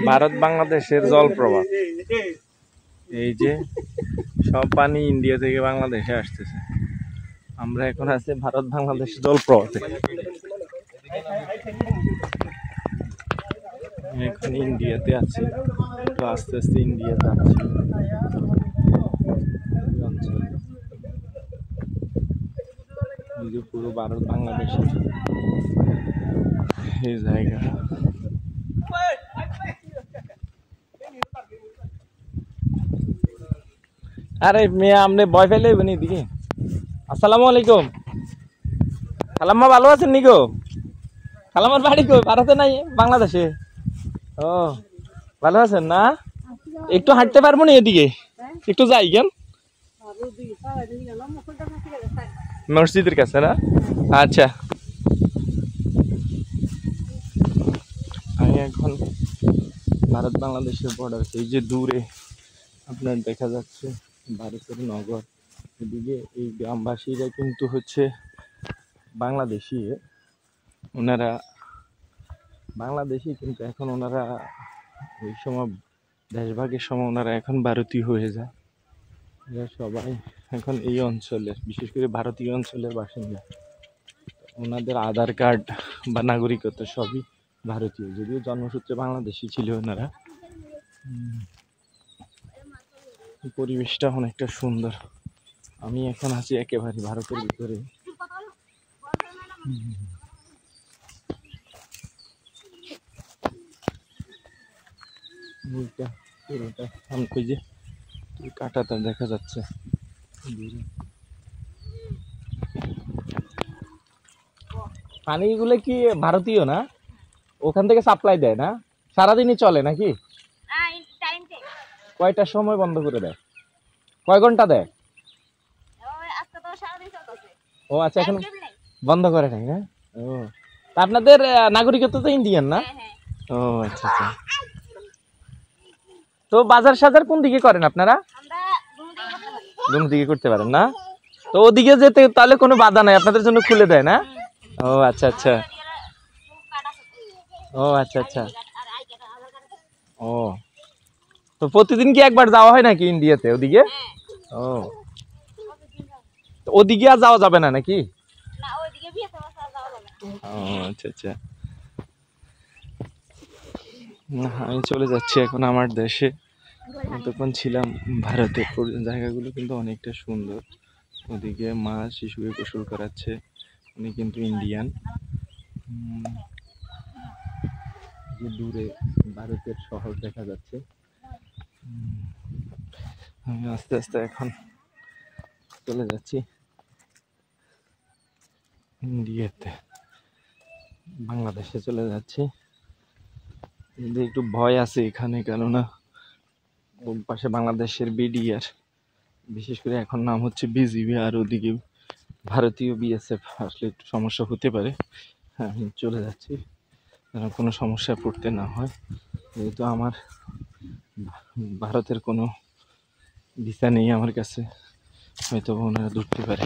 ভারত বাংলাদেশের জলপ্রপাত। এই যে সব পানি ইন্ডিয়া থেকে বাংলাদেশে আসতেছে। আমরা এখন আছি ভারত বাংলাদেশ জলপ্রপাতে। এখন ইন্ডিয়াতে আছি, তো আস্তে আস্তে ইন্ডিয়া যাচ্ছি। পুরো ভারত বাংলাদেশের এই জায়গা। আরে মেয়ে আমনে ভয় ফেলে বনি দিকে। আসসালামু আলাইকুম। খালাম্মা ভালো আছেন নিগো? খালাম্মার বাড়ি কই? ভারতে নাই, বাংলাদেশে। ও ভালো আছেন না? একটু হাঁটতে পারবো না এদিকে? একটু যাই কেন? মসজিদের কাছে না? আচ্ছা, আমি এখন ভারত বাংলাদেশের বর্ডার। এই যে দূরে আপনার দেখা যাচ্ছে ভারতের নগর। এদিকে এই গ্রামবাসীরা কিন্তু হচ্ছে বাংলাদেশি, ওনারা বাংলাদেশি, কিন্তু এখন ওনারা ওই সময় দেশভাগের সময় ওনারা এখন ভারতীয় হয়ে যায়। এরা সবাই এখন এই অঞ্চলের, বিশেষ করে ভারতীয় অঞ্চলের বাসিন্দা। ওনাদের আধার কার্ড বা নাগরিকত্ব সবই ভারতীয়, যদিও জন্মসূত্রে বাংলাদেশি ছিল ওনারা। পরিবেশটা অনেকটা সুন্দর। আমি এখন আছি একেবারে ভারতের ভিতরে। ওই যে কাঁটাটা দেখা যাচ্ছে। পানিগুলো কি ভারতীয় না? ওখান থেকে সাপ্লাই দেয় না? সারাদিনই চলে নাকি? কয়টার সময় বন্ধ করে দেয়? কয় ঘন্টা দেয়? ও আচ্ছা, এখন বন্ধ করে নাই না? ও, আপনাদের নাগরিকত্ব তো ইন্ডিয়ান না? ও আচ্ছা আচ্ছা। তো বাজার সাজার কোন দিকে করেন আপনারা? দুম দিকে করতে পারেন না? তো ওদিকে যেতে তাহলে কোনো বাধা নাই, আপনাদের জন্য খুলে দেয় না? ও আচ্ছা আচ্ছা। ও আচ্ছা আচ্ছা। ও, তো প্রতিদিন কি একবার যাওয়া হয় নাকি ইন্ডিয়াতে ওদিকে? ও, ওদিকে আর যাওয়া যাবে না নাকি? ও আচ্ছা আচ্ছা। আমি চলে যাচ্ছি এখন আমার দেশে। তখন ছিলাম ভারতে। জায়গাগুলো কিন্তু অনেকটা সুন্দর। ওদিকে মা শিশুকে গোসল করাচ্ছে, উনি কিন্তু ইন্ডিয়ান। যে দূরে ভারতের শহর দেখা যাচ্ছে। আমি আস্তে আস্তে এখন চলে যাচ্ছি ইন্ডিয়াতে, বাংলাদেশে চলে যাচ্ছি। কিন্তু একটু ভয় আছে এখানে, কেননা ওর পাশে বাংলাদেশের বিডিআর, বিশেষ করে এখন নাম হচ্ছে বিজিবি, আর ওদিকে ভারতীয় বিএসএফ। আসলে একটু সমস্যা হতে পারে। হ্যাঁ, আমি চলে যাচ্ছি যেন কোনো সমস্যায় পড়তে না হয়, যেহেতু আমার ভারতের কোনো ভিসা নেই আমার কাছে, হয়তো ওনারা ধরতে পারে।